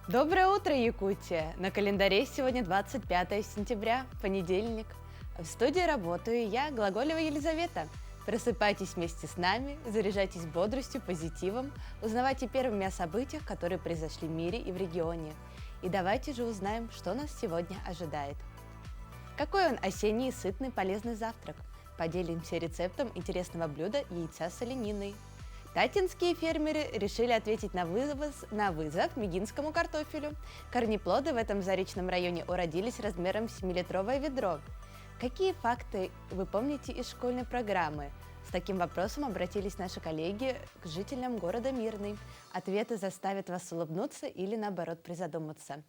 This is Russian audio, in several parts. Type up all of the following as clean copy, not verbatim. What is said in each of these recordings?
Доброе утро, Якутия! На календаре сегодня 25 сентября, понедельник. В студии работаю я, Глаголева Елизавета. Просыпайтесь вместе с нами, заряжайтесь бодростью, позитивом, узнавайте первыми о событиях, которые произошли в мире и в регионе. И давайте же узнаем, что нас сегодня ожидает. Какой он осенний, сытный, полезный завтрак? Поделимся рецептом интересного блюда яйца с олениной. Татинские фермеры решили ответить на вызов мегинскому картофелю. Корнеплоды в этом заречном районе уродились размером в 7-литровое ведро. Какие факты вы помните из школьной программы? С таким вопросом обратились наши коллеги к жителям города Мирный. Ответы заставят вас улыбнуться или, наоборот, призадуматься.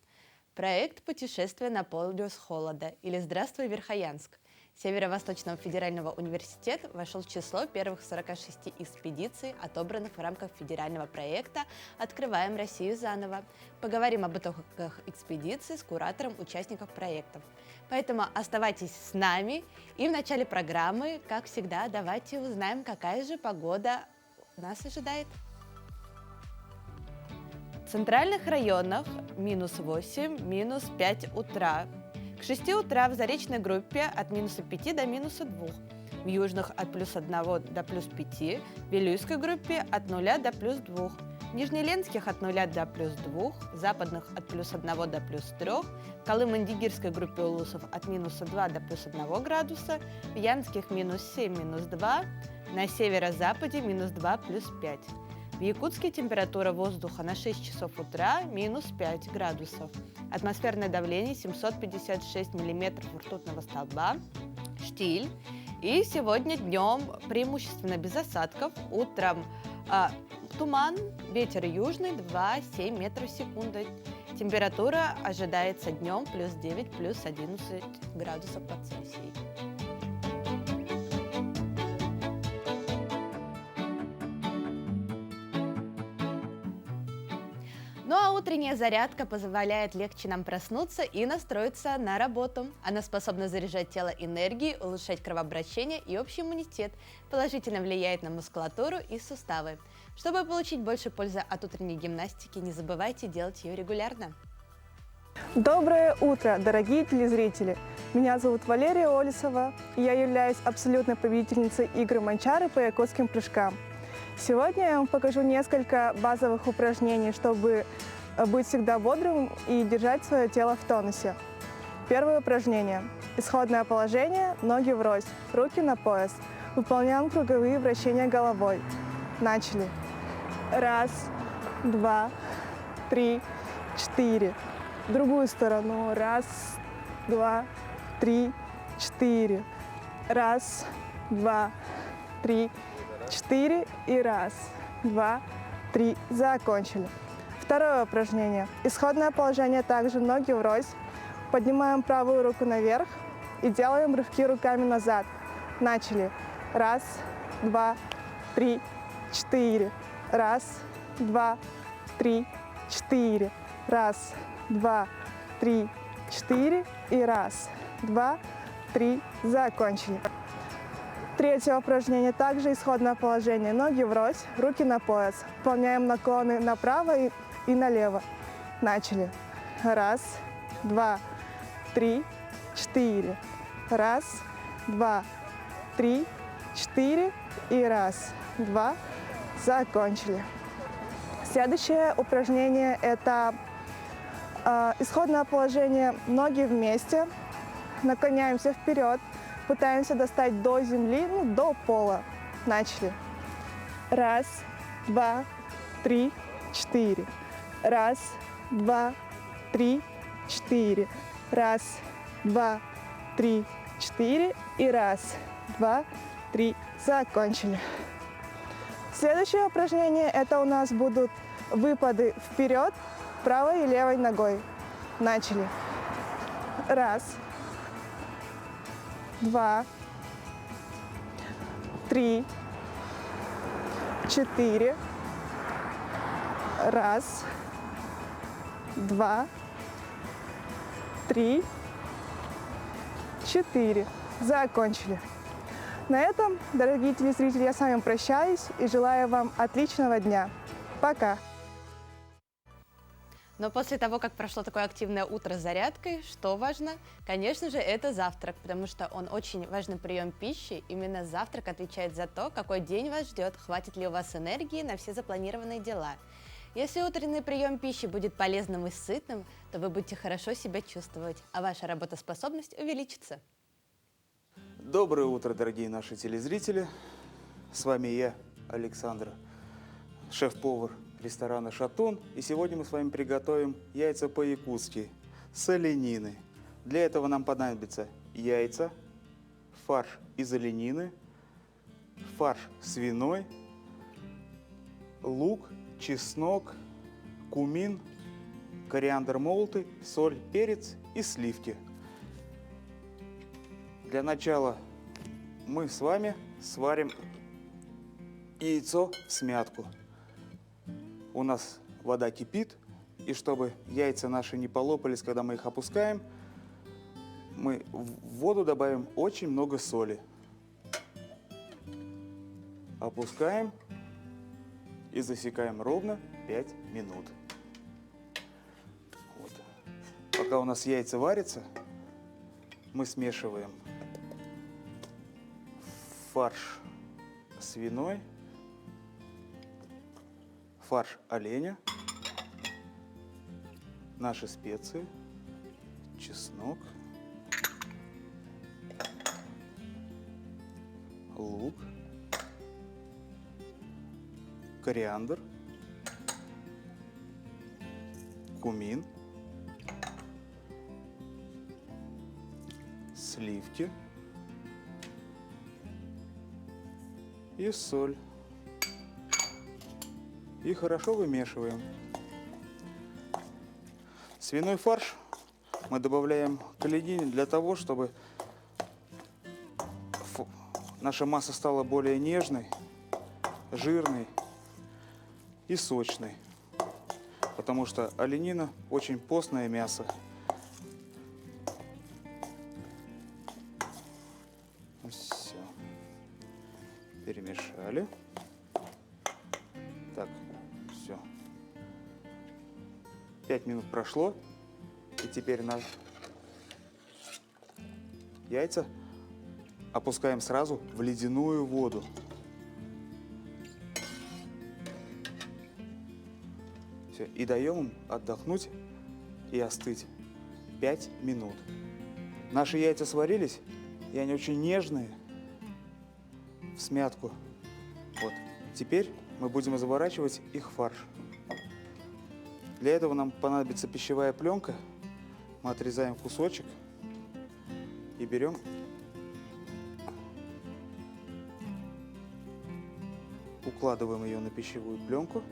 Проект «Путешествие на полюс холода» или «Здравствуй, Верхоянск». Северо-Восточного федерального университета вошел в число первых 46 экспедиций, отобранных в рамках федерального проекта «Открываем Россию заново». Поговорим об итогах экспедиции с куратором участников проектов. Поэтому оставайтесь с нами. И в начале программы, как всегда, давайте узнаем, какая же погода нас ожидает. В центральных районах -8, -5 утра. К 6 утра в заречной группе от -5 до -2, в южных от +1 до +5, в Вилюйской группе от 0 до +2, в Нижнеленских от 0 до +2, в западных от +1 до +3, в Колым-Индигирской группе улусов от -2 до +1 градуса, в Янских -7, -2, на северо-западе -2, +5. В Якутске температура воздуха на 6 часов утра -5 градусов. Атмосферное давление 756 миллиметров ртутного столба, штиль. И сегодня днем преимущественно без осадков, утром туман, ветер южный 2,7 метров в секунду. Температура ожидается днем +9, +11 градусов по Цельсию. Ну а утренняя зарядка позволяет легче нам проснуться и настроиться на работу. Она способна заряжать тело энергией, улучшать кровообращение и общий иммунитет, положительно влияет на мускулатуру и суставы. Чтобы получить больше пользы от утренней гимнастики, не забывайте делать ее регулярно. Доброе утро, дорогие телезрители! Меня зовут Валерия Олесова, и я являюсь абсолютной победительницей игры Манчары по якутским прыжкам. Сегодня я вам покажу несколько базовых упражнений, чтобы быть всегда бодрым и держать свое тело в тонусе. Первое упражнение. Исходное положение, ноги врозь, руки на пояс. Выполняем круговые вращения головой. Начали. 1, 2, 3, 4. В другую сторону. 1, 2, 3, 4. 1, 2, 3, 4 и 1, 2, 3. Закончили. Второе упражнение. Исходное положение также ноги врозь. Поднимаем правую руку наверх и делаем рывки руками назад. Начали. 1, 2, 3, 4. 1, 2, 3, 4. 1, 2, 3, 4 и 1, 2, 3. Закончили. Третье упражнение. Также исходное положение. Ноги врозь, руки на пояс. Выполняем наклоны направо и налево. Начали. 1, 2, 3, 4. 1, 2, 3, 4 и 1, 2. Закончили. Следующее упражнение – это исходное положение. Ноги вместе. Наклоняемся вперед. Пытаемся достать до земли, до пола. Начали. 1, 2, 3, 4. 1, 2, 3, 4. 1, 2, 3, 4 и 1, 2, 3. Закончили. Следующее упражнение – это у нас будут выпады вперед правой и левой ногой. Начали. 1, 2, 3, 4. 1, 2, 3, 4. Закончили. На этом, дорогие телезрители, я с вами прощаюсь и желаю вам отличного дня. Пока! Но после того, как прошло такое активное утро с зарядкой, что важно? Конечно же, это завтрак, потому что он очень важный прием пищи. Именно завтрак отвечает за то, какой день вас ждет, хватит ли у вас энергии на все запланированные дела. Если утренний прием пищи будет полезным и сытным, то вы будете хорошо себя чувствовать, а ваша работоспособность увеличится. Доброе утро, дорогие наши телезрители. С вами я, Александр, шеф-повар ресторана «Шатун». И сегодня мы с вами приготовим яйца по-якутски с оленины. Для этого нам понадобятся яйца, фарш из оленины, фарш свиной, лук, чеснок, кумин, кориандр молотый, соль, перец и сливки. Для начала мы с вами сварим яйцо в смятку. У нас вода кипит, и чтобы яйца наши не полопались, когда мы их опускаем, мы в воду добавим очень много соли. Опускаем и засекаем ровно 5 минут. Вот. Пока у нас яйца варятся, мы смешиваем фарш свиной, фарш оленя, наши специи, чеснок, лук, кориандр, кумин, сливки и соль. И хорошо вымешиваем. Свиной фарш мы добавляем к оленине для того, чтобы наша масса стала более нежной, жирной и сочной. Потому что оленина очень постное мясо. Все. Перемешали. Так, все. 5 минут прошло. И теперь наши яйца опускаем сразу в ледяную воду. Все. И даем им отдохнуть и остыть 5 минут. Наши яйца сварились, и они очень нежные, в смятку. Вот. Теперь мы будем заворачивать их в фарш. Для этого нам понадобится пищевая пленка. Мы отрезаем кусочек и берем укладываем ее на пищевую пленку.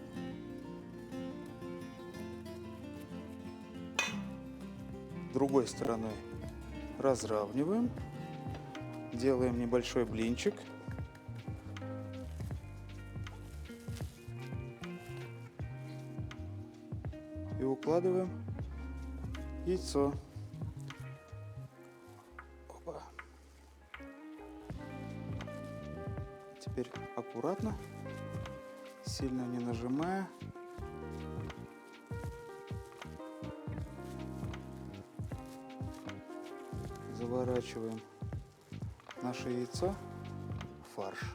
Другой стороной разравниваем, делаем небольшой блинчик. И укладываем яйцо. Опа. Теперь аккуратно, сильно не нажимая, заворачиваем наше яйцо в фарш.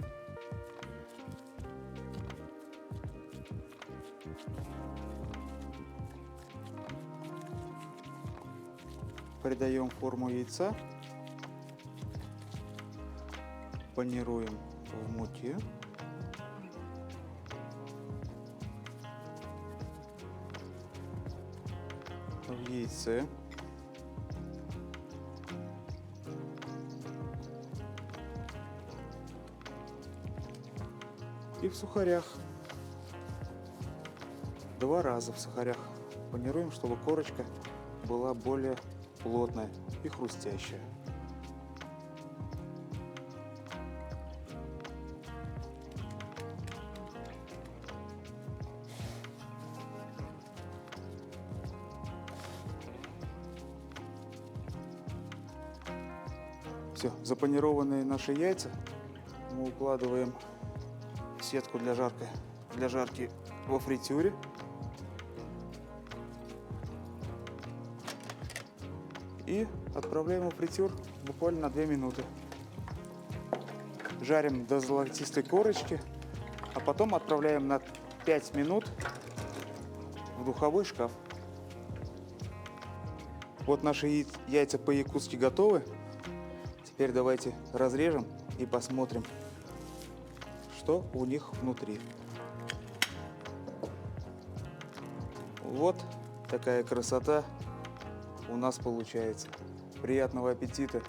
Придаем форму яйца, панируем в муке. В яйце. И в сухарях. 2 раза в сухарях панируем, чтобы корочка была более плотная и хрустящая. Все, запанированные наши яйца мы укладываем в сетку для жарки во фритюре. и отправляем его в фритюр буквально на 2 минуты. Жарим до золотистой корочки, а потом отправляем на 5 минут в духовой шкаф. Вот наши яйца по-якутски готовы. Теперь давайте разрежем и посмотрим, что у них внутри. Вот такая красота у нас получается. Приятного аппетита!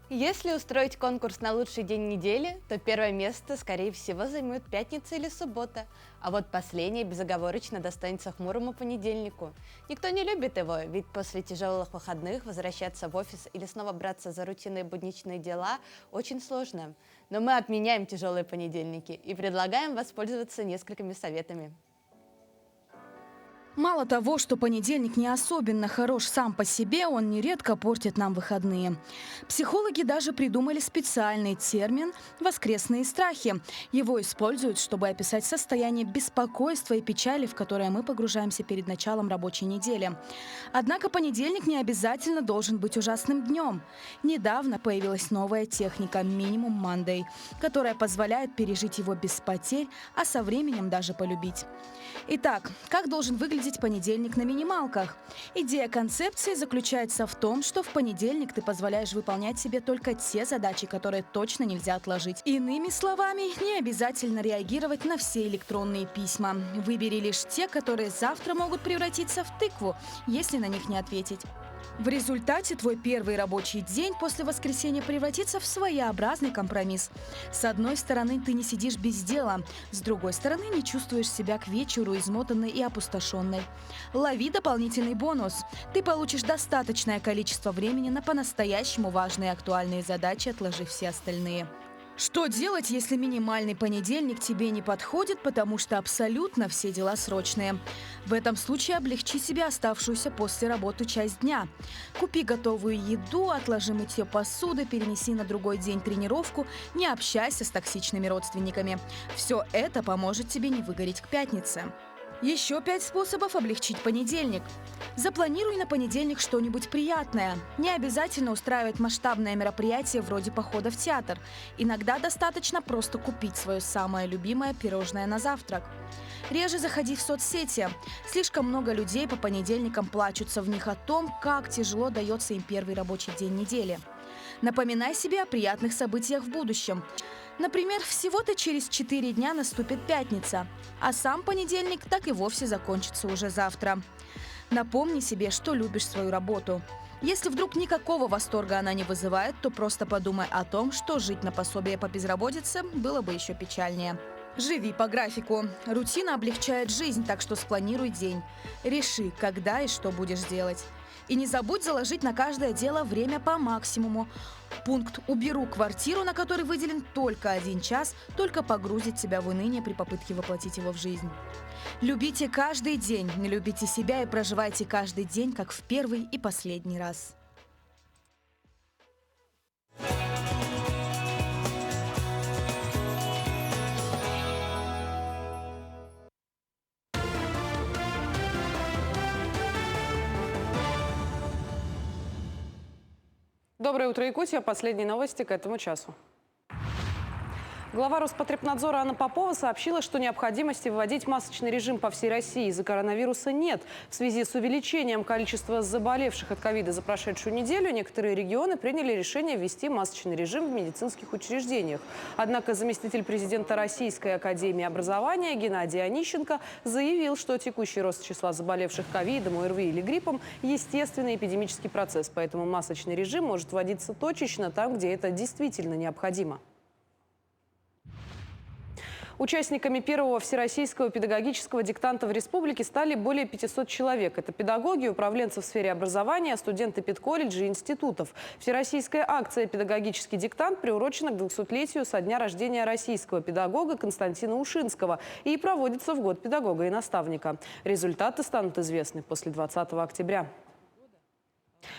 Если устроить конкурс на лучший день недели, то первое место, скорее всего, займут пятница или суббота, а вот последнее безоговорочно достанется хмурому понедельнику. Никто не любит его, ведь после тяжелых выходных возвращаться в офис или снова браться за рутинные будничные дела очень сложно. Но мы отменяем тяжелые понедельники и предлагаем воспользоваться несколькими советами. Мало того, что понедельник не особенно хорош сам по себе, он нередко портит нам выходные. Психологи даже придумали специальный термин «воскресные страхи». Его используют, чтобы описать состояние беспокойства и печали, в которое мы погружаемся перед началом рабочей недели. Однако понедельник не обязательно должен быть ужасным днем. Недавно появилась новая техника «Minimum Monday», которая позволяет пережить его без потерь, а со временем даже полюбить. Итак, как должен выглядеть понедельник на минималках? Идея концепции заключается в том, что в понедельник ты позволяешь выполнять себе только те задачи, которые точно нельзя отложить. Иными словами, не обязательно реагировать на все электронные письма. Выбери лишь те, которые завтра могут превратиться в тыкву, если на них не ответить. В результате твой первый рабочий день после воскресенья превратится в своеобразный компромисс. С одной стороны, ты не сидишь без дела, с другой стороны, не чувствуешь себя к вечеру измотанной и опустошенной. Лови дополнительный бонус. Ты получишь достаточное количество времени на по-настоящему важные и актуальные задачи, отложив все остальные. Что делать, если минимальный понедельник тебе не подходит, потому что абсолютно все дела срочные? В этом случае облегчи себе оставшуюся после работы часть дня. Купи готовую еду, отложи мытье посуды, перенеси на другой день тренировку, не общайся с токсичными родственниками. Все это поможет тебе не выгореть к пятнице. Еще 5 способов облегчить понедельник. Запланируй на понедельник что-нибудь приятное. Не обязательно устраивать масштабное мероприятие вроде похода в театр. Иногда достаточно просто купить свое самое любимое пирожное на завтрак. Реже заходи в соцсети. Слишком много людей по понедельникам плачутся в них о том, как тяжело дается им первый рабочий день недели. Напоминай себе о приятных событиях в будущем. Например, всего-то через 4 дня наступит пятница, а сам понедельник так и вовсе закончится уже завтра. Напомни себе, что любишь свою работу. Если вдруг никакого восторга она не вызывает, то просто подумай о том, что жить на пособие по безработице было бы еще печальнее. Живи по графику. Рутина облегчает жизнь, так что спланируй день. Реши, когда и что будешь делать. И не забудь заложить на каждое дело время по максимуму. Пункт «Уберу квартиру», на который выделен только 1 час, только погрузит тебя в уныние при попытке воплотить его в жизнь. Любите каждый день, не любите себя и проживайте каждый день, как в первый и последний раз. Доброе утро, Якутия. Последние новости к этому часу. Глава Роспотребнадзора Анна Попова сообщила, что необходимости вводить масочный режим по всей России из-за коронавируса нет. В связи с увеличением количества заболевших от ковида за прошедшую неделю некоторые регионы приняли решение ввести масочный режим в медицинских учреждениях. Однако заместитель президента Российской академии образования Геннадий Онищенко заявил, что текущий рост числа заболевших ковидом, ОРВИ или гриппом – естественный эпидемический процесс, поэтому масочный режим может вводиться точечно там, где это действительно необходимо. Участниками первого всероссийского педагогического диктанта в республике стали более 500 человек. Это педагоги, управленцы в сфере образования, студенты педколледжей и институтов. Всероссийская акция «Педагогический диктант» приурочена к 200-летию со дня рождения российского педагога Константина Ушинского и проводится в год педагога и наставника. Результаты станут известны после 20 октября.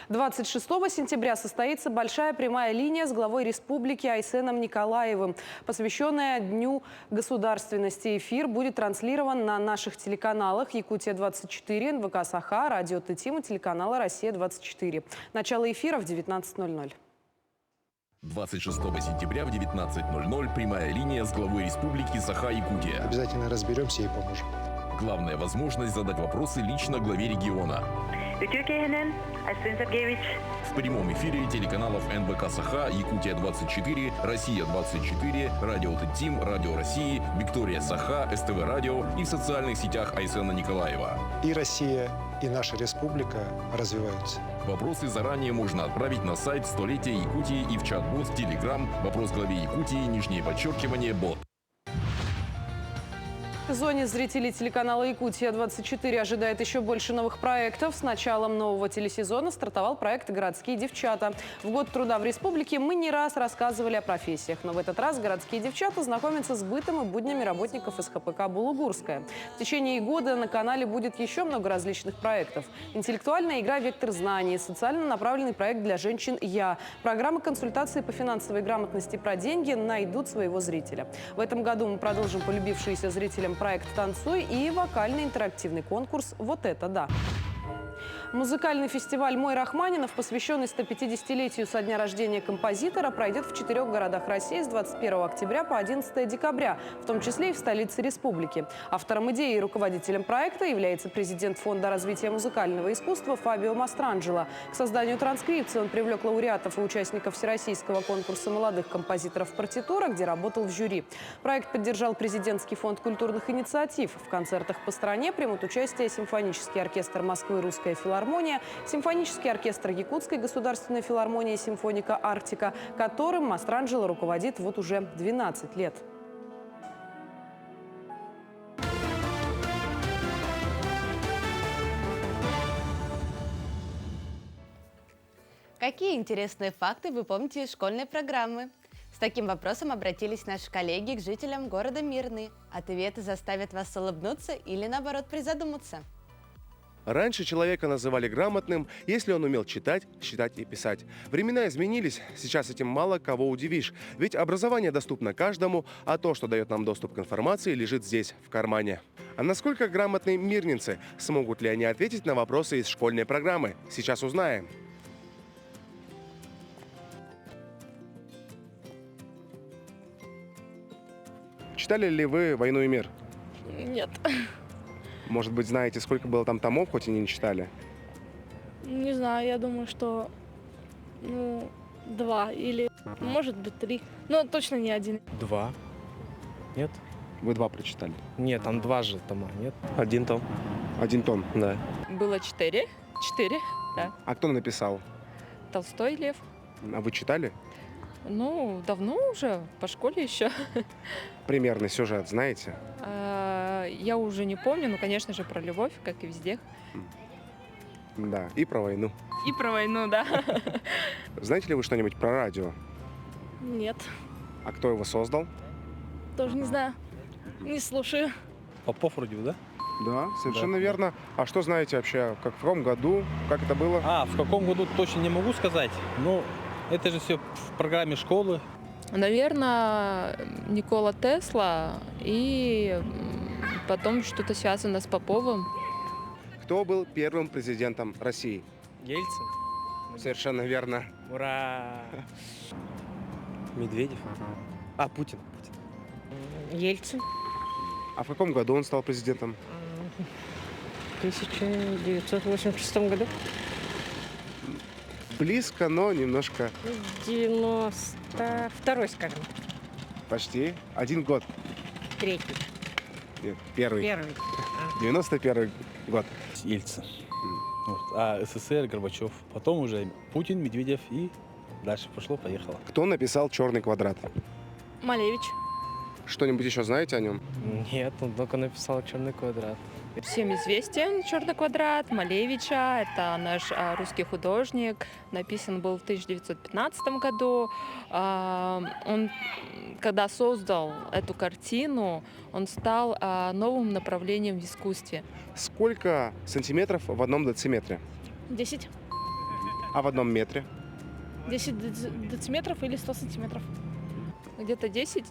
26 сентября состоится большая прямая линия с главой республики Айсеном Николаевым, посвященная Дню государственности. Эфир будет транслирован на наших телеканалах «Якутия-24», НВК «Саха», радио «Тетим» и телеканала «Россия-24». Начало эфира в 19:00. 26 сентября в 19:00 прямая линия с главой республики Саха-Якутия. Обязательно разберемся и поможем. Главная возможность задать вопросы лично главе региона. В прямом эфире телеканалов НВК Саха, Якутия-24, Россия-24, радио Тетим, радио России, Виктория Саха, СТВ Радио и в социальных сетях Айсена Николаева. И Россия, и наша республика развиваются. Вопросы заранее можно отправить на сайт «Столетия Якутии» и в чат-бот в Телеграм. Вопрос главе Якутии, _бот. В зоне зрителей телеканала «Якутия-24» ожидает еще больше новых проектов. С началом нового телесезона стартовал проект «Городские девчата». В год труда в республике мы не раз рассказывали о профессиях. Но в этот раз «Городские девчата» знакомятся с бытом и буднями работников СХПК «Булугурская». В течение года на канале будет еще много различных проектов. Интеллектуальная игра «Вектор знаний», социально направленный проект для женщин «Я». Программы консультации по финансовой грамотности про деньги найдут своего зрителя. В этом году мы продолжим полюбившиеся зрителям проект «Танцуй» и вокальный интерактивный конкурс «Вот это да». Музыкальный фестиваль «Мой Рахманинов», посвященный 150-летию со дня рождения композитора, пройдет в 4 городах России с 21 октября по 11 декабря, в том числе и в столице республики. Автором идеи и руководителем проекта является президент Фонда развития музыкального искусства Фабио Мастранджело. К созданию транскрипции он привлек лауреатов и участников всероссийского конкурса молодых композиторов «Партитура», где работал в жюри. Проект поддержал президентский фонд культурных инициатив. В концертах по стране примут участие симфонический оркестр Москвы «Русская филармония», симфонический оркестр Якутской государственной филармонии «Симфоника Арктика», которым Мастранджело руководит вот уже 12 лет. Какие интересные факты вы помните из школьной программы? С таким вопросом обратились наши коллеги к жителям города Мирный. Ответы заставят вас улыбнуться или, наоборот, призадуматься. Раньше человека называли грамотным, если он умел читать, считать и писать. Времена изменились, сейчас этим мало кого удивишь. Ведь образование доступно каждому, а то, что дает нам доступ к информации, лежит здесь, в кармане. А насколько грамотны мирнинцы? Смогут ли они ответить на вопросы из школьной программы? Сейчас узнаем. Читали ли вы «Войну и мир»? Нет. Может быть, знаете, сколько было там томов, хоть и не читали? Не знаю, я думаю, что 2 или, может быть, 3. Но точно не 1. 2. Нет? Вы 2 прочитали? Нет, там 2 же тома, нет? 1 том. 1 том? Да. Было 4. 4, да. А кто написал? Толстой Лев. А вы читали? Ну, давно уже, по школе еще. Примерный сюжет знаете? Я уже не помню, но, конечно же, про любовь, как и везде. Да, и про войну. И про войну, да. Знаете ли вы что-нибудь про радио? Нет. А кто его создал? Тоже не знаю. Не слушаю. Попов вроде бы, да? Да, совершенно верно. А что знаете вообще, в каком году, как это было? В каком году точно не могу сказать. Но это же все в программе школы. Наверное, Никола Тесла и потом что-то связано с Поповым. Кто был первым президентом России? Ельцин. Совершенно верно. Ура! Медведев. Путин. Ельцин. А в каком году он стал президентом? В 1986 году. Близко, но немножко. 92-й, скажем. Почти. 1 год. 3-й. Нет, 1-й. 1-й. 91 год. Ельцин. Вот. А СССР, Горбачев. Потом уже Путин, Медведев и дальше пошло-поехало. Кто написал «Черный квадрат»? Малевич. Что-нибудь еще знаете о нем? Нет, он только написал «Черный квадрат». Всем известен «Черный квадрат» Малевича. Это наш русский художник. Написан был в 1915 году. Он, когда создал эту картину, он стал новым направлением в искусстве. Сколько сантиметров в одном дециметре? 10. А в 1 метре? 10 дециметров или 100 сантиметров. Где-то 10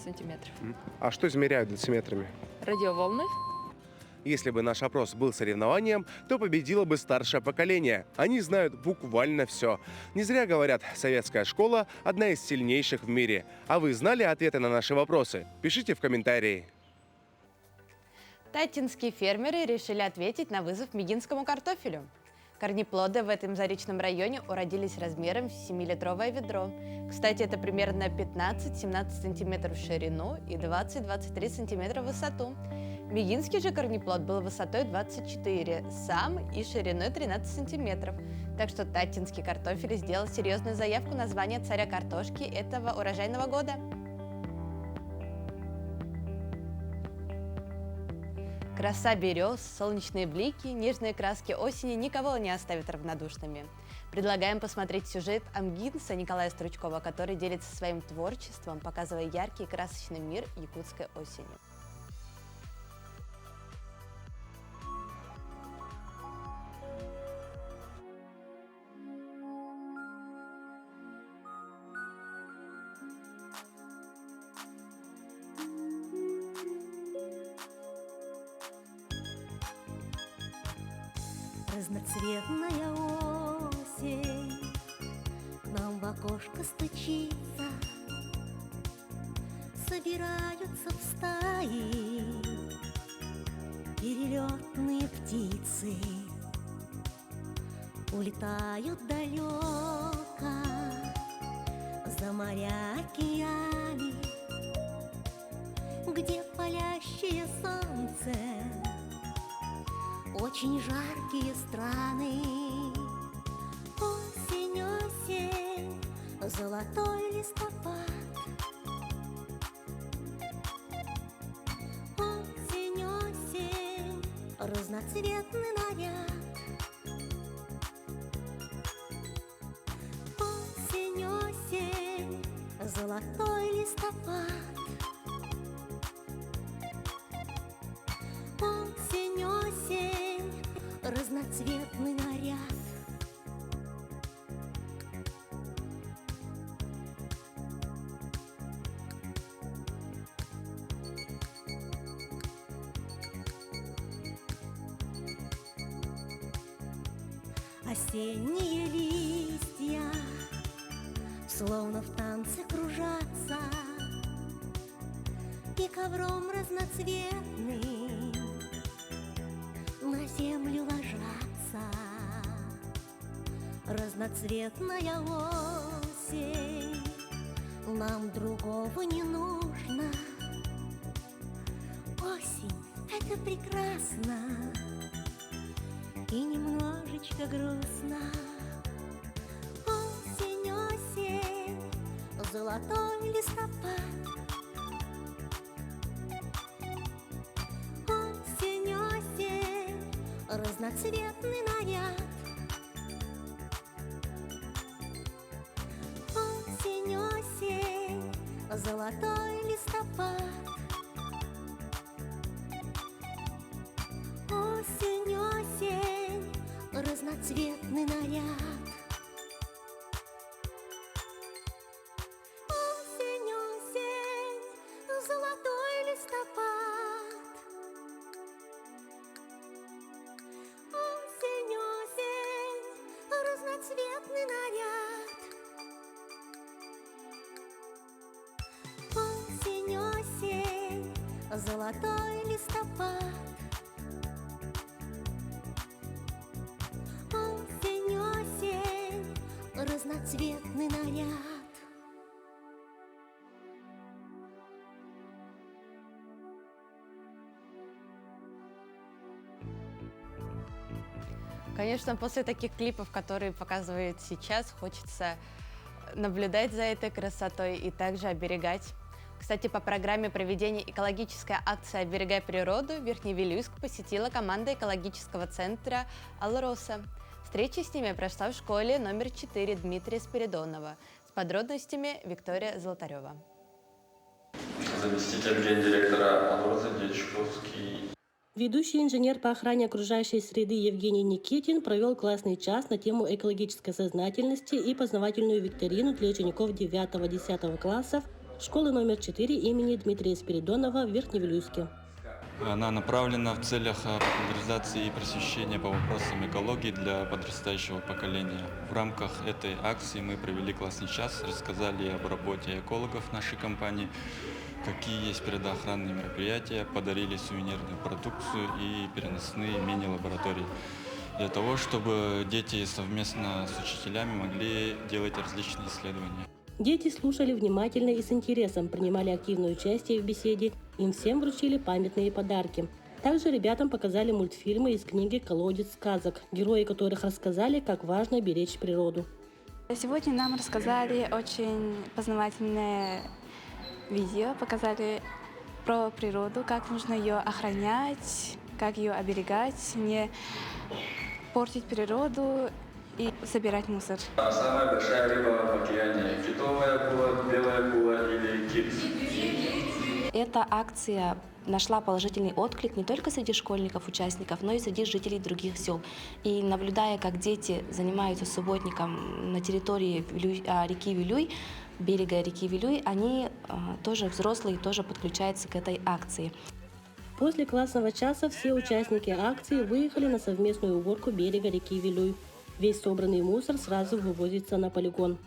сантиметров. А что измеряют дециметрами? Радиоволны. Если бы наш опрос был соревнованием, то победило бы старшее поколение. Они знают буквально все. Не зря говорят, советская школа – одна из сильнейших в мире. А вы знали ответы на наши вопросы? Пишите в комментарии. Татинские фермеры решили ответить на вызов мегинскому картофелю. Корнеплоды в этом заречном районе уродились размером в 7-литровое ведро. Кстати, это примерно 15-17 сантиметров в ширину и 20-23 сантиметра в высоту. Мегинский же корнеплод был высотой 24 сам и шириной 13 сантиметров. Так что татинский картофель сделал серьезную заявку на звание царя картошки этого урожайного года. Краса берез, солнечные блики, нежные краски осени никого не оставят равнодушными. Предлагаем посмотреть сюжет амгинца Николая Стручкова, который делится своим творчеством, показывая яркий и красочный мир якутской осени. Разноцветная осень нам в окошко стучится, собираются в стаи перелетные птицы, улетают далеко за моря океаны, где палящее солнце, очень жаркие страны. Осень, осень, золотой листопад. Осень, осень, разноцветный наряд. Осень, осень, золотой листопад. Осень, осень, разноцветный наряд. Осенние листья словно в танце кружатся и ковром разноцветным на землю ложатся. Разноцветная осень, нам другого не нужно. Осень — это прекрасно и немножечко грустно. Осень, осень, золотой листопад. Осень, осень, разноцветный наряд. Осень, осень, золотой листопад. Осень, осень, разноцветный наряд. Осень, осень, золотой листопад. Осень, осень, разноцветный наряд. Осень, осень, золотой листопад. Осень, осень, разноцветный наряд. Конечно, после таких клипов, которые показывают сейчас, хочется наблюдать за этой красотой и также оберегать. Кстати, по программе проведения экологической акции «Оберегай природу» Верхневилюйск посетила команда экологического центра «Алроса». Встреча с ними прошла в школе номер 4 Дмитрия Спиридонова. С подробностями Виктория Золотарева. Заместитель гендиректора «Алроса» Дьячковский. Ведущий инженер по охране окружающей среды Евгений Никитин провел классный час на тему экологической сознательности и познавательную викторину для учеников 9-10 классов школы номер 4 имени Дмитрия Спиридонова в Верхневилюйске. Она направлена в целях популяризации и просвещения по вопросам экологии для подрастающего поколения. В рамках этой акции мы провели классный час, рассказали об работе экологов нашей компании, какие есть природоохранные мероприятия, подарили сувенирную продукцию и переносные мини-лаборатории для того, чтобы дети совместно с учителями могли делать различные исследования. Дети слушали внимательно и с интересом, принимали активное участие в беседе, им всем вручили памятные подарки. Также ребятам показали мультфильмы из книги «Колодец сказок», герои которых рассказали, как важно беречь природу. Сегодня нам рассказали очень познавательное видео, показали про природу, как нужно ее охранять, как ее оберегать, не портить природу и собирать мусор. Самая большая рыба в океане – китовая акула, белая акула или кит? Эта акция нашла положительный отклик не только среди школьников, участников, но и среди жителей других сел. И наблюдая, как дети занимаются субботником на территории реки Вилюй, берега реки Вилюй, они тоже взрослые, тоже подключаются к этой акции. После классного часа все участники акции выехали на совместную уборку берега реки Вилюй. Весь собранный мусор сразу вывозится на полигон.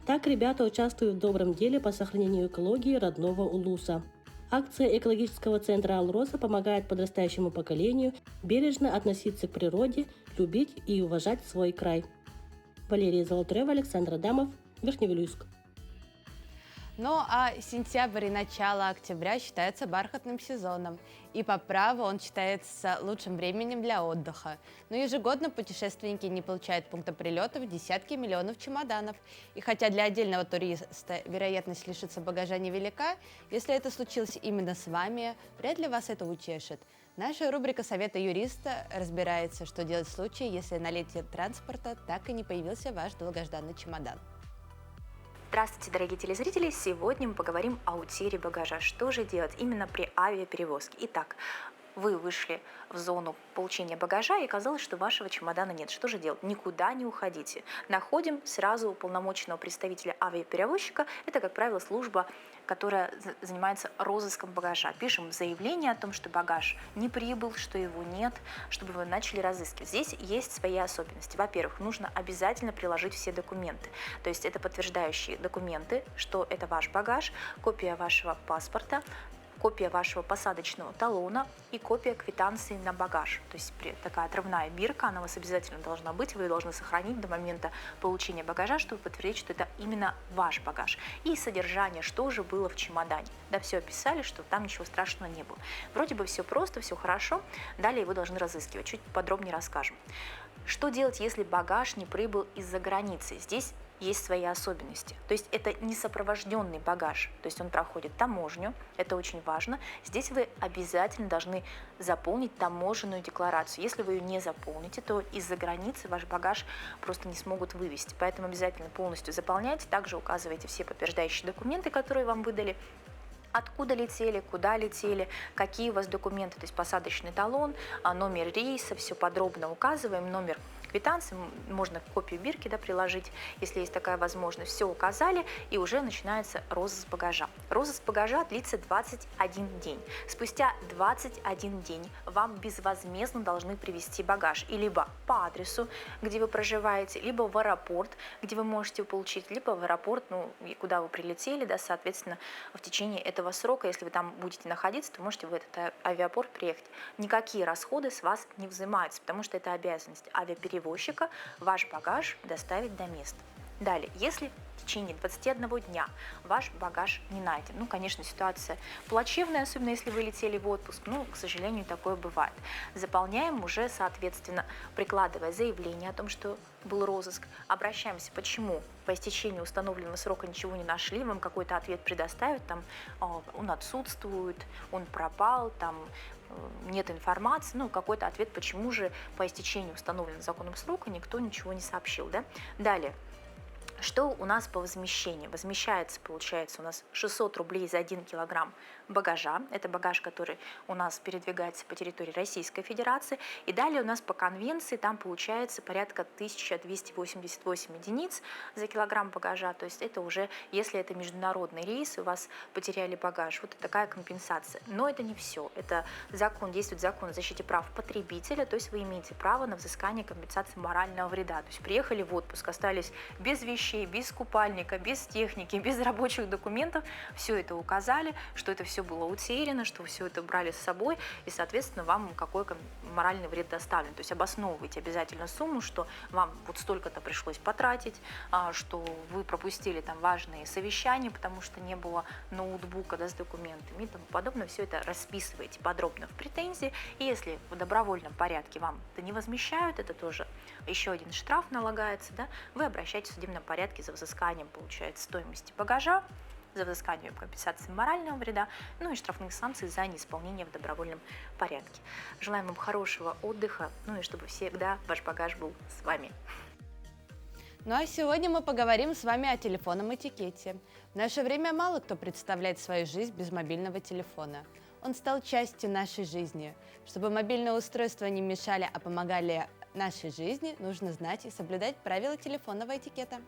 Так ребята участвуют в добром деле по сохранению экологии родного Улуса. Акция экологического центра «Алроса» помогает подрастающему поколению бережно относиться к природе, любить и уважать свой край. Валерия Золотарева, Александр Адамов, Верхневилюйск. Ну а сентябрь и начало октября считаются бархатным сезоном, и по праву он считается лучшим временем для отдыха. Но ежегодно путешественники не получают пункта прилета в десятки миллионов чемоданов. И хотя для отдельного туриста вероятность лишиться багажа невелика, если это случилось именно с вами, вряд ли вас это утешит. Наша рубрика «Совета юриста» разбирается, что делать в случае, если на ленте транспорта так и не появился ваш долгожданный чемодан. Здравствуйте, дорогие телезрители! Сегодня мы поговорим о утере багажа. Что же делать именно при авиаперевозке? Итак, вы вышли в зону получения багажа и оказалось, что вашего чемодана нет. Что же делать? Никуда не уходите. Находим сразу уполномоченного представителя авиаперевозчика. Это, как правило, служба, которая занимается розыском багажа. Пишем заявление о том, что багаж не прибыл, что его нет, чтобы вы начали разыскивать. Здесь есть свои особенности. Во-первых, нужно обязательно приложить все документы. То есть это подтверждающие документы, что это ваш багаж, копия вашего паспорта, копия вашего посадочного талона и копия квитанции на багаж. То есть такая отрывная бирка, она у вас обязательно должна быть, вы ее должны сохранить до момента получения багажа, чтобы подтвердить, что это именно ваш багаж. И содержание, что же было в чемодане. Да, все описали, что там ничего страшного не было. Вроде бы все просто, все хорошо, далее вы должны разыскивать. Чуть подробнее расскажем. Что делать, если багаж не прибыл из-за границы? Здесь есть свои особенности. То есть это не сопровожденный багаж, то есть он проходит таможню, это очень важно. Здесь вы обязательно должны заполнить таможенную декларацию. Если вы ее не заполните, то из-за границы ваш багаж просто не смогут вывезти. Поэтому обязательно полностью заполняйте, также указывайте все подтверждающие документы, которые вам выдали. Откуда летели, куда летели, какие у вас документы, то есть посадочный талон, номер рейса, все подробно указываем, номер квитанции, можно копию бирки, да, приложить, если есть такая возможность. Все указали, и уже начинается розыск багажа. Розыск багажа длится 21 день. Спустя 21 день вам безвозмездно должны привезти багаж. И либо по адресу, где вы проживаете, либо в аэропорт, где вы можете его получить, либо в аэропорт, куда вы прилетели, да, соответственно, в течение этого срока, если вы там будете находиться, то можете в этот авиапорт приехать. Никакие расходы с вас не взимаются, потому что это обязанность авиаперевозчика ваш багаж доставить до места. Далее, если в течение 21 дня ваш багаж не найден, конечно, ситуация плачевная, особенно если вы летели в отпуск, к сожалению, такое бывает. Заполняем уже, соответственно, прикладывая заявление о том, что был розыск, обращаемся, почему по истечении установленного срока ничего не нашли, вам какой-то ответ предоставят, там он отсутствует, он пропал, там нет информации, какой-то ответ, почему же по истечению установленного законом срока никто ничего не сообщил. Да? Далее, Что у нас по возмещению? Возмещается, получается, у нас 600 рублей за 1 килограмм багажа. Это багаж, который у нас передвигается по территории Российской Федерации. И далее у нас по конвенции там получается порядка 1288 единиц за килограмм багажа. То есть это уже, если это международный рейс, у вас потеряли багаж, вот такая компенсация. Но это не все. Это закон, действует закон о защите прав потребителя, то есть вы имеете право на взыскание компенсации морального вреда. То есть приехали в отпуск, остались без вещей, без купальника, без техники, без рабочих документов, все это указали, что это все было утеряно, что все это брали с собой, и, соответственно, вам какой моральный вред доставлен. То есть обосновывайте обязательно сумму, что вам вот столько-то пришлось потратить, что вы пропустили там важные совещания, потому что не было ноутбука, да, с документами и тому подобное. Все это расписываете подробно в претензии, и если в добровольном порядке вам это не возмещают, это тоже еще один штраф налагается, да, вы обращаетесь в судебном порядке за взысканием, получается, стоимости багажа, за взысканием компенсации морального вреда, ну и штрафных санкций за неисполнение в добровольном порядке. Желаем вам хорошего отдыха, ну и чтобы всегда ваш багаж был с вами. Ну а сегодня мы поговорим с вами о телефонном этикете. В наше время мало кто представляет свою жизнь без мобильного телефона. Он стал частью нашей жизни. Чтобы мобильные устройства не мешали, а помогали нашей жизни, нужно знать и соблюдать правила телефонного этикета.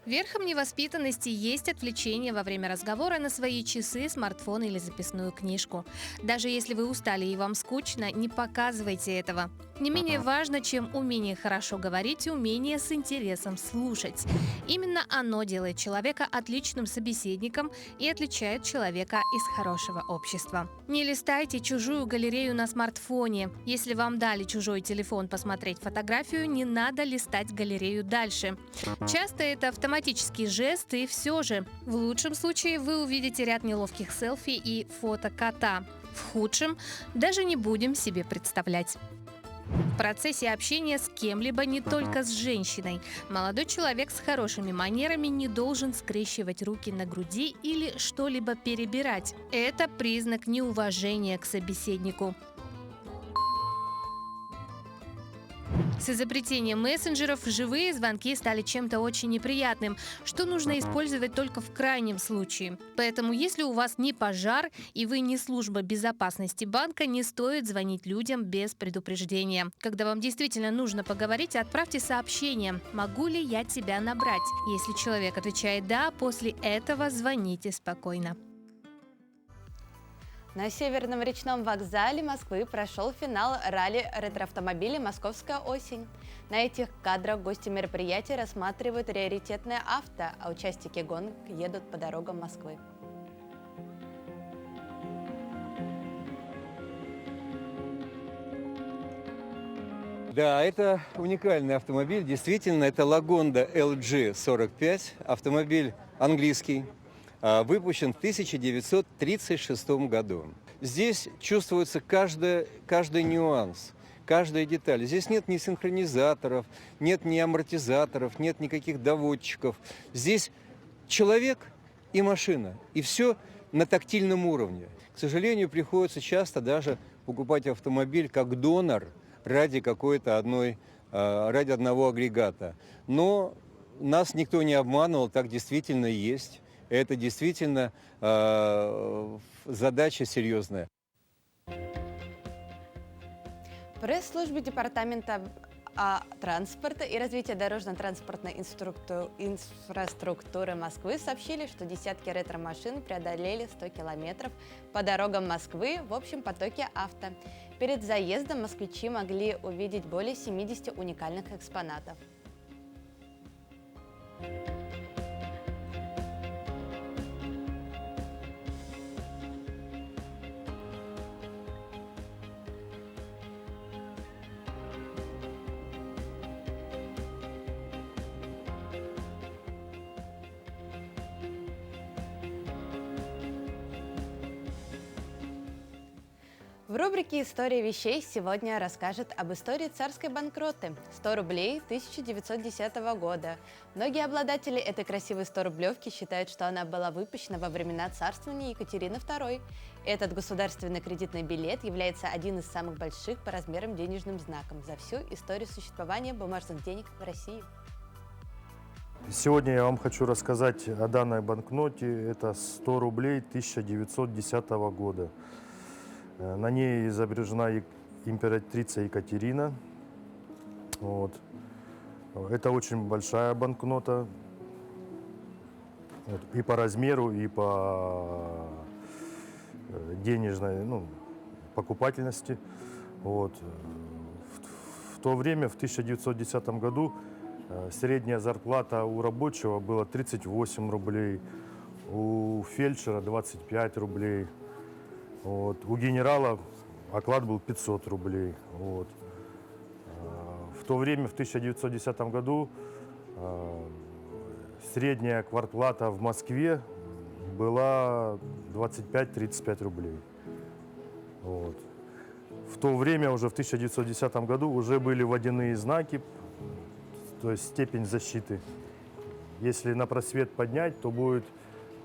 Верхом невоспитанности есть отвлечение во время разговора на свои часы, смартфон или записную книжку. Даже если вы устали и вам скучно, не показывайте этого. Не менее важно, чем умение хорошо говорить, умение с интересом слушать. Именно оно делает человека отличным собеседником и отличает человека из хорошего общества. Не листайте чужую галерею на смартфоне. Если вам дали чужой телефон посмотреть фотографию, не надо листать галерею дальше. Часто это автоматический жест, и все же. В лучшем случае вы увидите ряд неловких селфи и фото кота. В худшем даже не будем себе представлять. В процессе общения с кем-либо, не только с женщиной, молодой человек с хорошими манерами не должен скрещивать руки на груди или что-либо перебирать. Это признак неуважения к собеседнику. С изобретением мессенджеров живые звонки стали чем-то очень неприятным, что нужно использовать только в крайнем случае. Поэтому, если у вас не пожар и вы не служба безопасности банка, не стоит звонить людям без предупреждения. Когда вам действительно нужно поговорить, отправьте сообщение: «Могу ли я тебя набрать?». Если человек отвечает «да», после этого звоните спокойно. На Северном речном вокзале Москвы прошел финал ралли ретроавтомобилей «Московская осень». На этих кадрах гости мероприятия рассматривают раритетное авто, а участники гонок едут по дорогам Москвы. Да, это уникальный автомобиль. Действительно, это Lagonda LG45, автомобиль английский. Выпущен в 1936 году. Здесь чувствуется каждый нюанс, каждая деталь. Здесь нет ни синхронизаторов, нет ни амортизаторов, нет никаких доводчиков. Здесь человек и машина, и все на тактильном уровне. К сожалению, приходится часто даже покупать автомобиль как донор ради ради одного агрегата. Но нас никто не обманывал, так действительно есть. Это действительно задача серьезная. В пресс-службе Департамента транспорта и развития дорожно-транспортной инфраструктуры Москвы сообщили, что десятки ретро-машин преодолели 100 километров по дорогам Москвы в общем потоке авто. Перед заездом москвичи могли увидеть более 70 уникальных экспонатов. В рубрике «История вещей» сегодня расскажет об истории царской банкноты 100 рублей 1910 года. Многие обладатели этой красивой 100-рублевки считают, что она была выпущена во времена царствования Екатерины II. Этот государственный кредитный билет является одним из самых больших по размерам денежным знаком за всю историю существования бумажных денег в России. Сегодня я вам хочу рассказать о данной банкноте. Это 100 рублей 1910 года. На ней изображена императрица Екатерина. Вот. Это очень большая банкнота. Вот. И по размеру, и по денежной покупательности. Вот. В то время, в 1910 году, средняя зарплата у рабочего была 38 рублей, у фельдшера 25 рублей. Вот. У генерала оклад был 500 рублей. Вот. В то время, в 1910 году, средняя квартплата в Москве была 25-35 рублей. Вот. В то время, уже в 1910 году, уже были водяные знаки, то есть степень защиты. Если на просвет поднять, то будет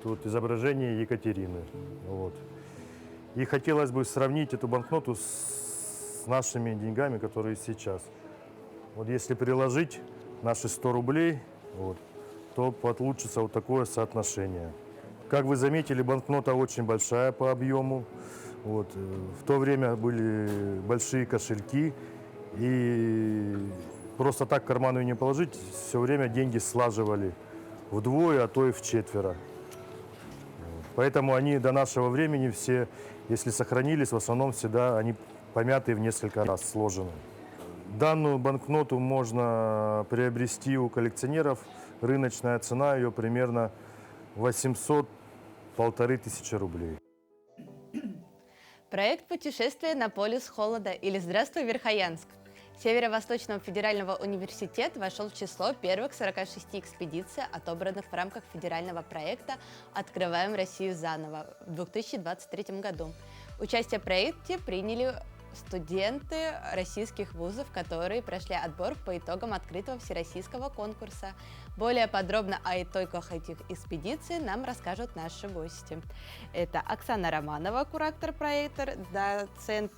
тут изображение Екатерины. Вот. И хотелось бы сравнить эту банкноту с нашими деньгами, которые сейчас. Вот если приложить наши 100 рублей, вот, то получится вот такое соотношение. Как вы заметили, банкнота очень большая по объему. Вот. В то время были большие кошельки, и просто так в карман ее не положить, все время деньги слаживали вдвое, а то и вчетверо. Поэтому они до нашего времени все, если сохранились, в основном всегда они помятые в несколько раз, сложены. Данную банкноту можно приобрести у коллекционеров. Рыночная цена ее примерно 800-1500 рублей. Проект «Путешествие на полюс холода» или «Здравствуй, Верхоянск». Северо-Восточного федерального университета вошел в число первых 46 экспедиций, отобранных в рамках федерального проекта «Открываем Россию заново» в 2023 году. Участие в проекте приняли студенты российских вузов, которые прошли отбор по итогам открытого всероссийского конкурса. Более подробно о итогах этих экспедиций нам расскажут наши гости. Это Оксана Романова, куратор проекта, доцент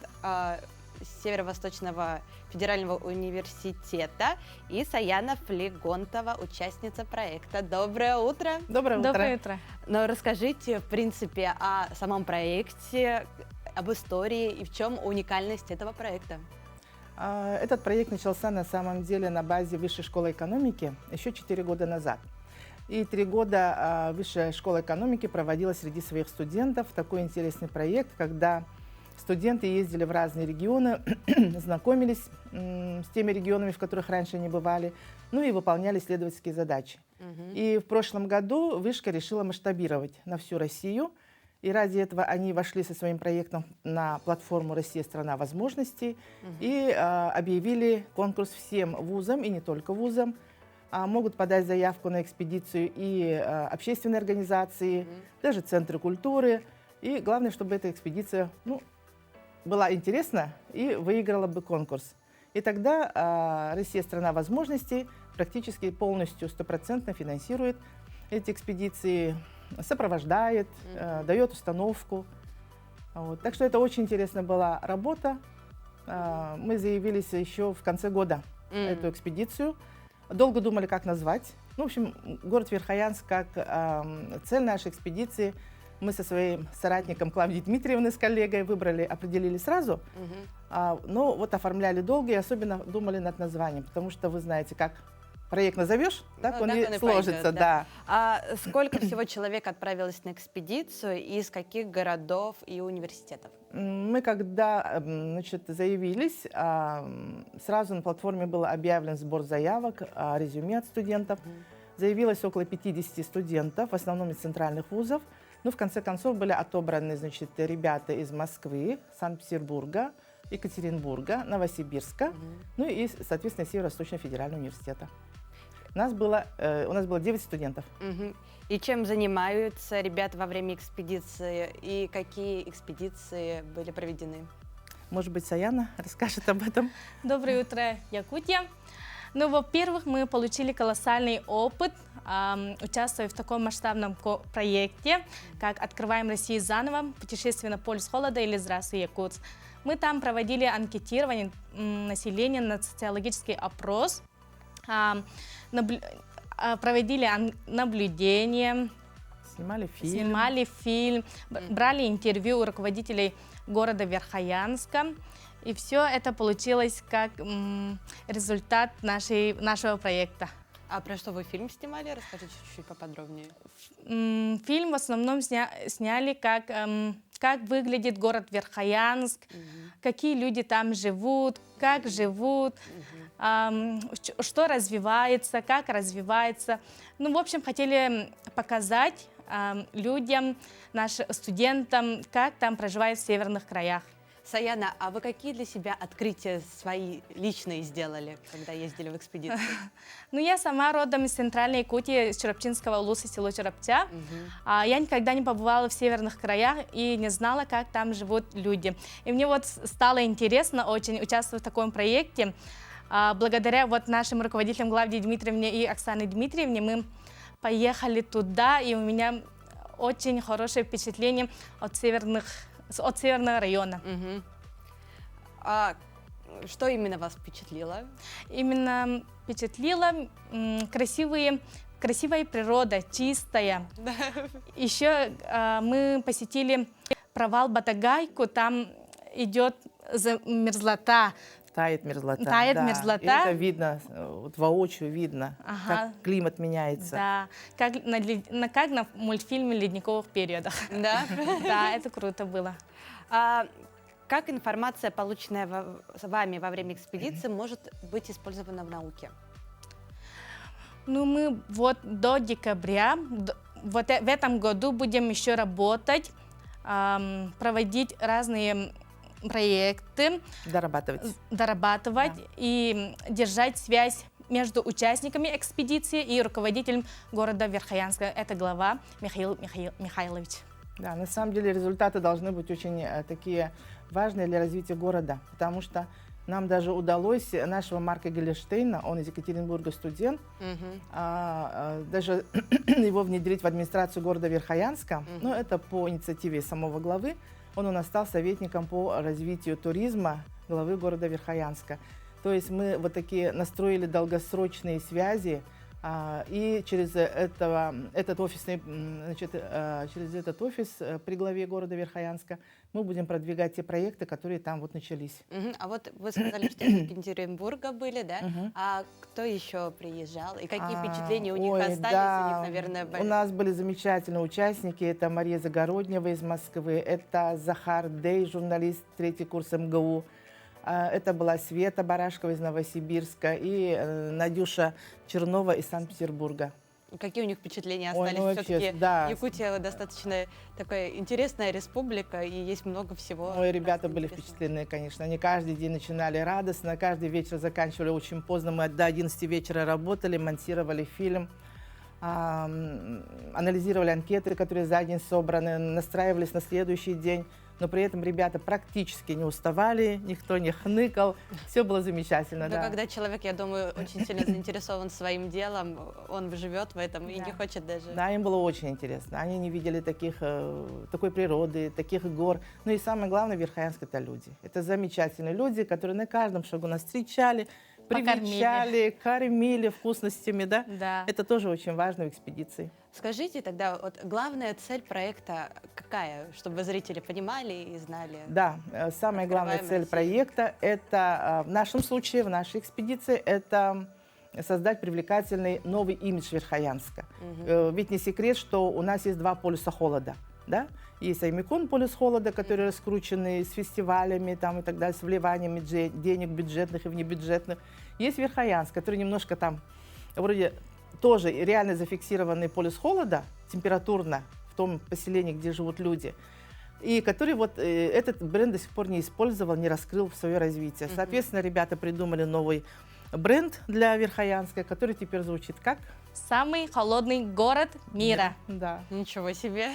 Северо-Восточного федерального университета, и Саяна Флегонтова, участница проекта. Доброе утро! Доброе утро! Доброе утро! Но расскажите, в принципе, о самом проекте, об истории и в чем уникальность этого проекта. Этот проект начался на самом деле на базе Высшей школы экономики еще 4 года назад. И 3 года Высшая школа экономики проводила среди своих студентов такой интересный проект, когда студенты ездили в разные регионы, знакомились с теми регионами, в которых раньше не бывали, ну и выполняли исследовательские задачи. И в прошлом году Вышка решила масштабировать на всю Россию. И ради этого они вошли со своим проектом на платформу «Россия – страна возможностей» и объявили конкурс всем вузам, и не только вузам. Могут подать заявку на экспедицию и общественные организации, даже центры культуры. И главное, чтобы эта экспедиция была интересна и выиграла бы конкурс. И тогда «Россия – страна возможностей» практически полностью, 100% финансирует эти экспедиции, сопровождает, дает установку. Вот. Так что это очень интересная была работа. Мы заявились еще в конце года эту экспедицию. Долго думали, как назвать. Ну, в общем, город Верхоянск как цель нашей экспедиции мы со своим соратником Клавдией Дмитриевной, с коллегой, определили сразу. Но вот оформляли долго и особенно думали над названием, потому что вы знаете, как проект назовешь, так он и сложится. Пойдет, да. А сколько всего человек отправилось на экспедицию, и из каких городов и университетов? Мы когда заявились, сразу на платформе был объявлен сбор заявок, резюме от студентов. Заявилось около 50 студентов, в основном из центральных вузов. Но в конце концов были отобраны ребята из Москвы, Санкт-Петербурга, Екатеринбурга, Новосибирска, ну и, соответственно, Северо-Восточного федерального университета. У нас было 9 студентов. И чем занимаются ребята во время экспедиции, и какие экспедиции были проведены? Может быть, Саяна расскажет об этом. Доброе утро, Якутия. Ну, во-первых, мы получили колоссальный опыт, участвуя в таком масштабном проекте, как «Открываем Россию заново. Путешествие на полюс холода» или «Здравствуй, Якутск». Мы там проводили анкетирование населения на социологический опрос, проводили наблюдения, снимали фильм, брали интервью у руководителей города Верхоянска. И все это получилось как результат нашего проекта. А про что вы фильм снимали? Расскажите чуть-чуть поподробнее. Фильм в основном сняли, как выглядит город Верхоянск, какие люди там живут, как живут, что развивается, как развивается. Ну, в общем, хотели показать людям, нашим студентам, как там проживают в северных краях. Саяна, а вы какие для себя открытия свои личные сделали, когда ездили в экспедицию? Ну, я сама родом из Центральной Якутии, из Чурапчинского улуса, село Чурапча. Я никогда не побывала в северных краях и не знала, как там живут люди. И мне вот стало интересно очень участвовать в таком проекте. Благодаря вот нашим руководителям Клавдии Дмитриевне и Оксане Дмитриевне мы поехали туда, и у меня очень хорошее впечатление от северного района. А что именно вас впечатлило? Именно впечатлила красивая природа, чистая. Еще мы посетили провал Батагайку, там идет мерзлота. Тает мерзлота. Тает мерзлота. И это видно, вот воочию видно, как климат меняется. Да, как на мультфильме «Ледниковых периодах». Да? Да, это круто было. Как информация, полученная вами во время экспедиции, может быть использована в науке? Ну, мы вот до декабря, вот в этом году будем еще работать, проводить разные проекты, дорабатывать и держать связь между участниками экспедиции и руководителем города Верхоянска. Это глава Михаил Михайлович. Да, на самом деле результаты должны быть очень такие важные для развития города, потому что нам даже удалось нашего Марка Геллерштейна, он из Екатеринбурга студент, даже его внедрить в администрацию города Верхоянска. Но это по инициативе самого главы. Он у нас стал советником по развитию туризма главы города Верхоянска. То есть мы вот такие настроили долгосрочные связи, и через этот офис при главе города Верхоянска мы будем продвигать те проекты, которые там вот начались. А вот вы сказали, что из Екатеринбурга были, да? А кто еще приезжал? И какие впечатления у них остались? Да. У них, наверное, У нас были замечательные участники. Это Мария Загороднева из Москвы, это Захар Дей, журналист, 3-й курс МГУ. Это была Света Барашкова из Новосибирска и Надюша Чернова из Санкт-Петербурга. Какие у них впечатления остались? Все-таки Якутия достаточно такая интересная республика, и есть много всего. Ой, ребята были впечатлены, конечно. Они каждый день начинали радостно, каждый вечер заканчивали очень поздно. Мы до 11 вечера работали, монтировали фильм, анализировали анкеты, которые за день собраны, настраивались на следующий день. Но при этом ребята практически не уставали, никто не хныкал, все было замечательно. Но когда человек, я думаю, очень сильно заинтересован своим делом, он живет в этом и не хочет даже... Да, им было очень интересно. Они не видели такой природы, таких гор. Ну и самое главное, Верхоянск — это люди. Это замечательные люди, которые на каждом шагу нас встречали, привечали, кормили вкусностями, да? Да. Это тоже очень важно в экспедиции. Скажите тогда, вот главная цель проекта какая, чтобы зрители понимали и знали? Да, самая главная цель проекта — это, в нашем случае, в нашей экспедиции, это создать привлекательный новый имидж Верхоянска. Ведь не секрет, что у нас есть 2 полюса холода. Да? Есть Аймикон, полюс холода, который раскрученный с фестивалями там, и так далее, с вливаниями денег бюджетных и внебюджетных. Есть Верхоянск, который немножко там вроде тоже реально зафиксированный полюс холода температурно в том поселении, где живут люди, и который вот этот бренд до сих пор не использовал, не раскрыл в свое развитие. Соответственно, ребята придумали новый бренд для Верхоянска, который теперь звучит как? самый холодный город мира. Да. Ничего себе.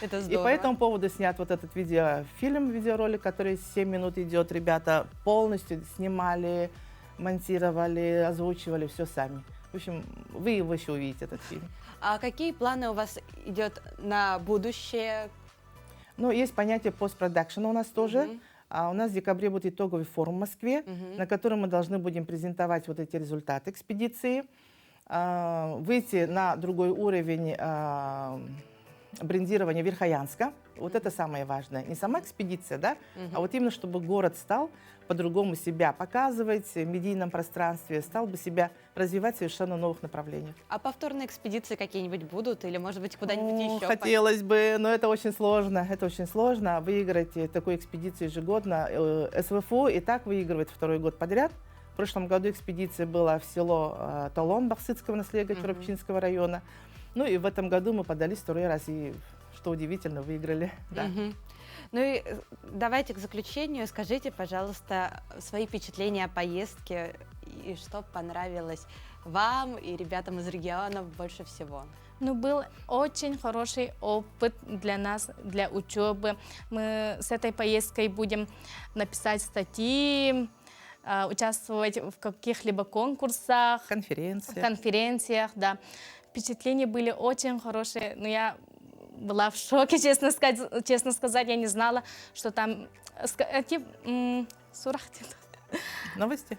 Это И здорово. по этому поводу снят вот этот видеоролик, который 7 минут идет. Ребята полностью снимали, монтировали, озвучивали все сами. В общем, вы его еще увидите, этот фильм. А какие планы у вас идет на будущее? Ну, есть понятие постпродакшена у нас тоже. У нас в декабре будет итоговый форум в Москве, на котором мы должны будем презентовать вот эти результаты экспедиции, выйти на другой уровень брендирования Верхоянска. Вот это самое важное. Не сама экспедиция, да, а вот именно, чтобы город стал по-другому себя показывать в медийном пространстве, стал бы себя развивать в совершенно новых направлениях. А повторные экспедиции какие-нибудь будут? Или, может быть, куда-нибудь еще? Хотелось бы, но это очень сложно. Это очень сложно выиграть такую экспедицию ежегодно. СВФУ и так выигрывает второй год подряд. В прошлом году экспедиция была в село Толон Бахсыцкого наследия Чурапчинского района. Ну и в этом году мы подались второй раз и, что удивительно, выиграли. Да. Ну и давайте к заключению. Скажите, пожалуйста, свои впечатления о поездке и что понравилось вам и ребятам из региона больше всего. Ну, был очень хороший опыт для нас, для учебы. Мы с этой поездкой будем написать статьи, участвовать в каких-либо конкурсах, конференциях, да. Впечатления были очень хорошие, но я была в шоке, честно сказать, я не знала, что там новости.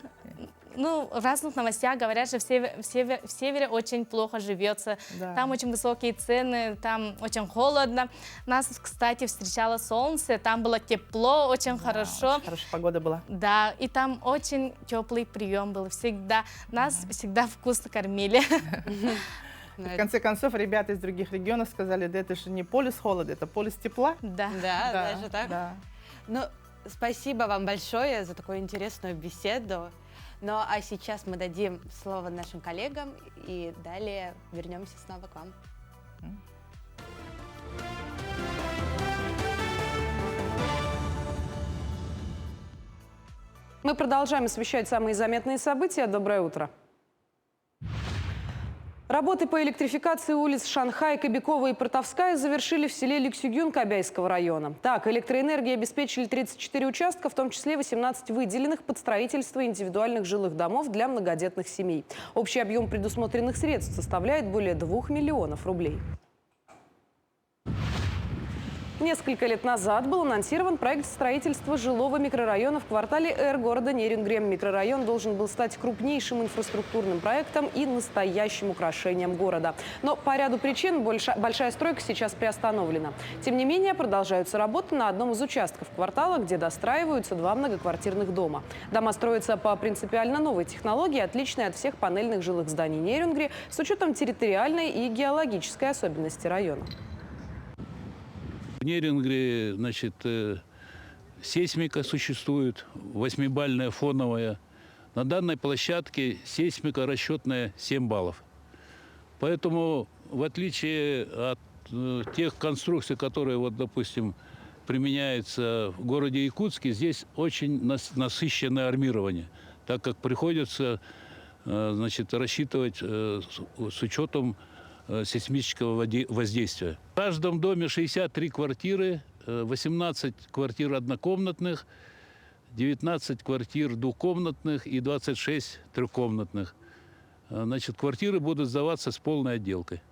Ну, в разных новостях говорят, что в севере очень плохо живется, Да. там очень высокие цены, там очень холодно. Нас, кстати, встречало солнце, там было тепло, очень хорошо. Очень хорошая погода была. Да, и там очень теплый прием был всегда. Нас всегда вкусно кормили. В конце концов, ребята из других регионов сказали, да это же не полюс холода, это полюс тепла. Да, даже так? Да. Ну, спасибо вам большое за такую интересную беседу. Ну, а сейчас мы дадим слово нашим коллегам и далее вернемся снова к вам. Мы продолжаем освещать самые заметные события. Доброе утро. Работы по электрификации улиц Шанхай, Кобякова и Портовская завершили в селе Ликсюгюн Кобяйского района. Так, электроэнергией обеспечили 34 участка, в том числе 18 выделенных под строительство индивидуальных жилых домов для многодетных семей. Общий объем предусмотренных средств составляет более 2 миллионов рублей. Несколько лет назад был анонсирован проект строительства жилого микрорайона в квартале Р города Нерюнгри. Микрорайон должен был стать крупнейшим инфраструктурным проектом и настоящим украшением города. Но по ряду причин большая стройка сейчас приостановлена. Тем не менее, продолжаются работы на одном из участков квартала, где достраиваются 2 многоквартирных дома. Дома строятся по принципиально новой технологии, отличной от всех панельных жилых зданий Нерюнгри, с учетом территориальной и геологической особенности района. В Нерюнгри, значит, сейсмика существует, 8-бальная фоновая. На данной площадке сейсмика расчетная 7 баллов. Поэтому, в отличие от тех конструкций, которые, вот, допустим, применяются в городе Якутске, здесь очень насыщенное армирование, так как приходится, значит, рассчитывать с учетом сейсмического воздействия. В каждом доме 63 квартиры, 18 квартир однокомнатных, 19 квартир двухкомнатных и 26 трехкомнатных. Значит, квартиры будут сдаваться с полной отделкой.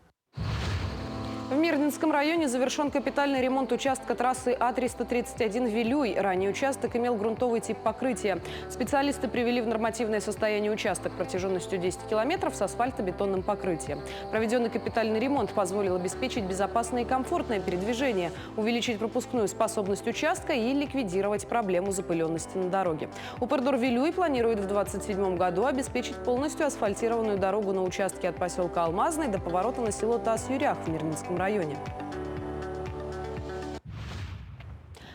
В Мирнинском районе завершен капитальный ремонт участка трассы А-331 Вилюй. Ранее участок имел грунтовый тип покрытия. Специалисты привели в нормативное состояние участок протяженностью 10 километров с асфальтобетонным покрытием. Проведенный капитальный ремонт позволил обеспечить безопасное и комфортное передвижение, увеличить пропускную способность участка и ликвидировать проблему запыленности на дороге. Упордор Вилюй планирует в 2027 году обеспечить полностью асфальтированную дорогу на участке от поселка Алмазный до поворота на село Тас-Юрях в Мирнинском районе.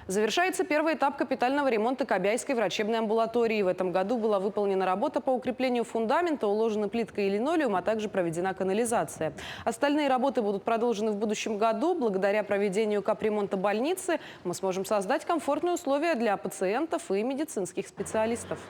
Завершается первый этап капитального ремонта Кобяйской врачебной амбулатории. В этом году была выполнена работа по укреплению фундамента, уложена плитка и линолеум, а также проведена канализация. Остальные работы будут продолжены в будущем году. Благодаря проведению капремонта больницы мы сможем создать комфортные условия для пациентов и медицинских специалистов.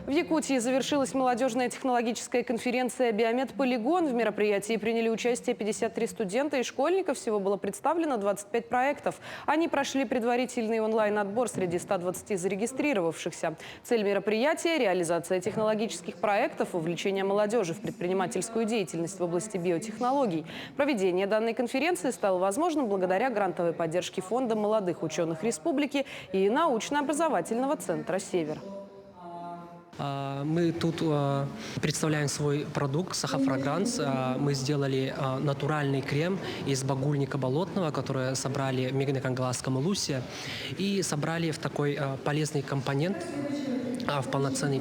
В Якутии завершилась молодежная технологическая конференция «Биомед Полигон». В мероприятии приняли участие 53 студента и школьника. Всего было представлено 25 проектов. Они прошли предварительный онлайн-отбор среди 120 зарегистрировавшихся. Цель мероприятия – реализация технологических проектов, увлечение молодежи в предпринимательскую деятельность в области биотехнологий. Проведение данной конференции стало возможным благодаря грантовой поддержке Фонда молодых ученых республики и научно-образовательного центра «Север». Мы тут представляем свой продукт «Сахафрагранс». Мы сделали натуральный крем из багульника болотного, который собрали в Мегнекангаласском улусе, и собрали в такой полезный компонент, в полноценный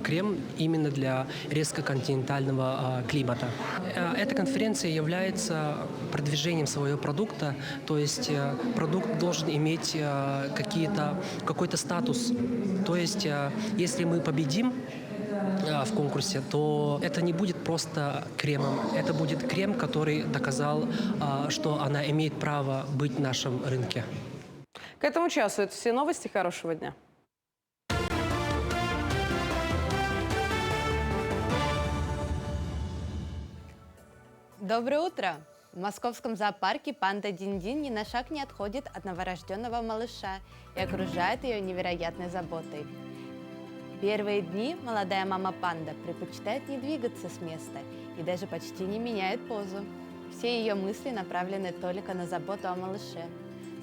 крем именно для резко-континентального климата. Эта конференция является продвижением своего продукта, то есть продукт должен иметь какой-то статус. То есть если мы победим в конкурсе, то это не будет просто кремом. Это будет крем, который доказал, что она имеет право быть в нашем рынке. К этому часу это все новости. Хорошего дня. Доброе утро! В московском зоопарке панда Динь-Динь ни на шаг не отходит от новорожденного малыша и окружает ее невероятной заботой. Первые дни молодая мама-панда предпочитает не двигаться с места и даже почти не меняет позу. Все ее мысли направлены только на заботу о малыше.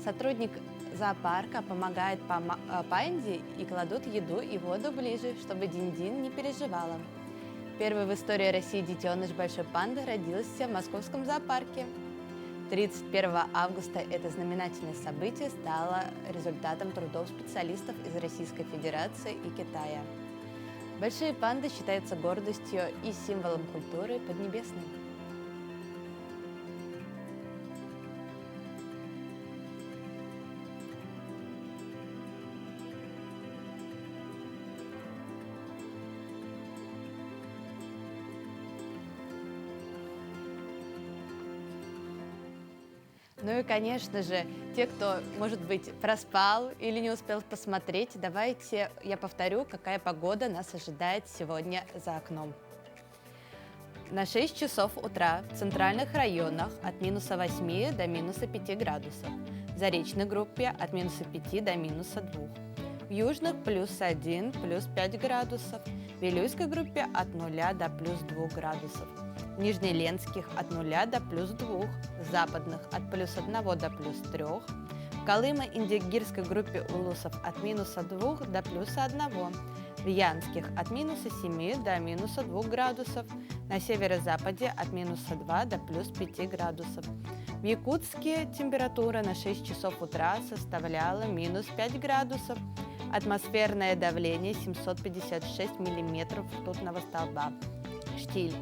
Сотрудник зоопарка помогает панде и кладут еду и воду ближе, чтобы Динь-Динь не переживала. Первый в истории России детеныш большой панды родился в московском зоопарке. 31 августа это знаменательное событие стало результатом трудов специалистов из Российской Федерации и Китая. Большие панды считаются гордостью и символом культуры Поднебесной. Ну и, конечно же, те, кто, может быть, проспал или не успел посмотреть, давайте я повторю, какая погода нас ожидает сегодня за окном. На 6 часов утра в центральных районах от -8 до -5 градусов, в Заречной группе от -5 до -2, в южных +1, +5 градусов, в Вилюйской группе от 0 до +2 градусов, в Нижнеленских от 0 до +2, в западных от +1 до +3, в Колымо-Индигирской группе улусов от -2 до +1, в Янских от -7 до -2 градусов, на северо-западе от -2 до +5 градусов. В Якутске температура на 6 часов утра составляла -5 градусов, атмосферное давление 756 миллиметров ртутного столба. Штиль.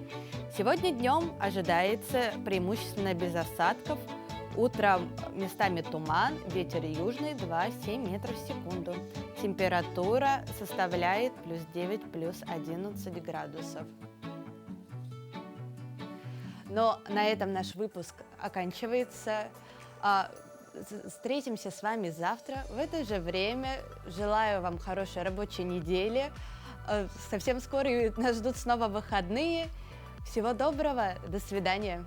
Сегодня днем ожидается преимущественно без осадков. Утром местами туман, ветер южный 2,7 метров в секунду. Температура составляет +9, +11 градусов. Но на этом наш выпуск оканчивается. Встретимся с вами завтра в это же время. Желаю вам хорошей рабочей недели. Совсем скоро нас ждут снова выходные. Всего доброго, до свидания.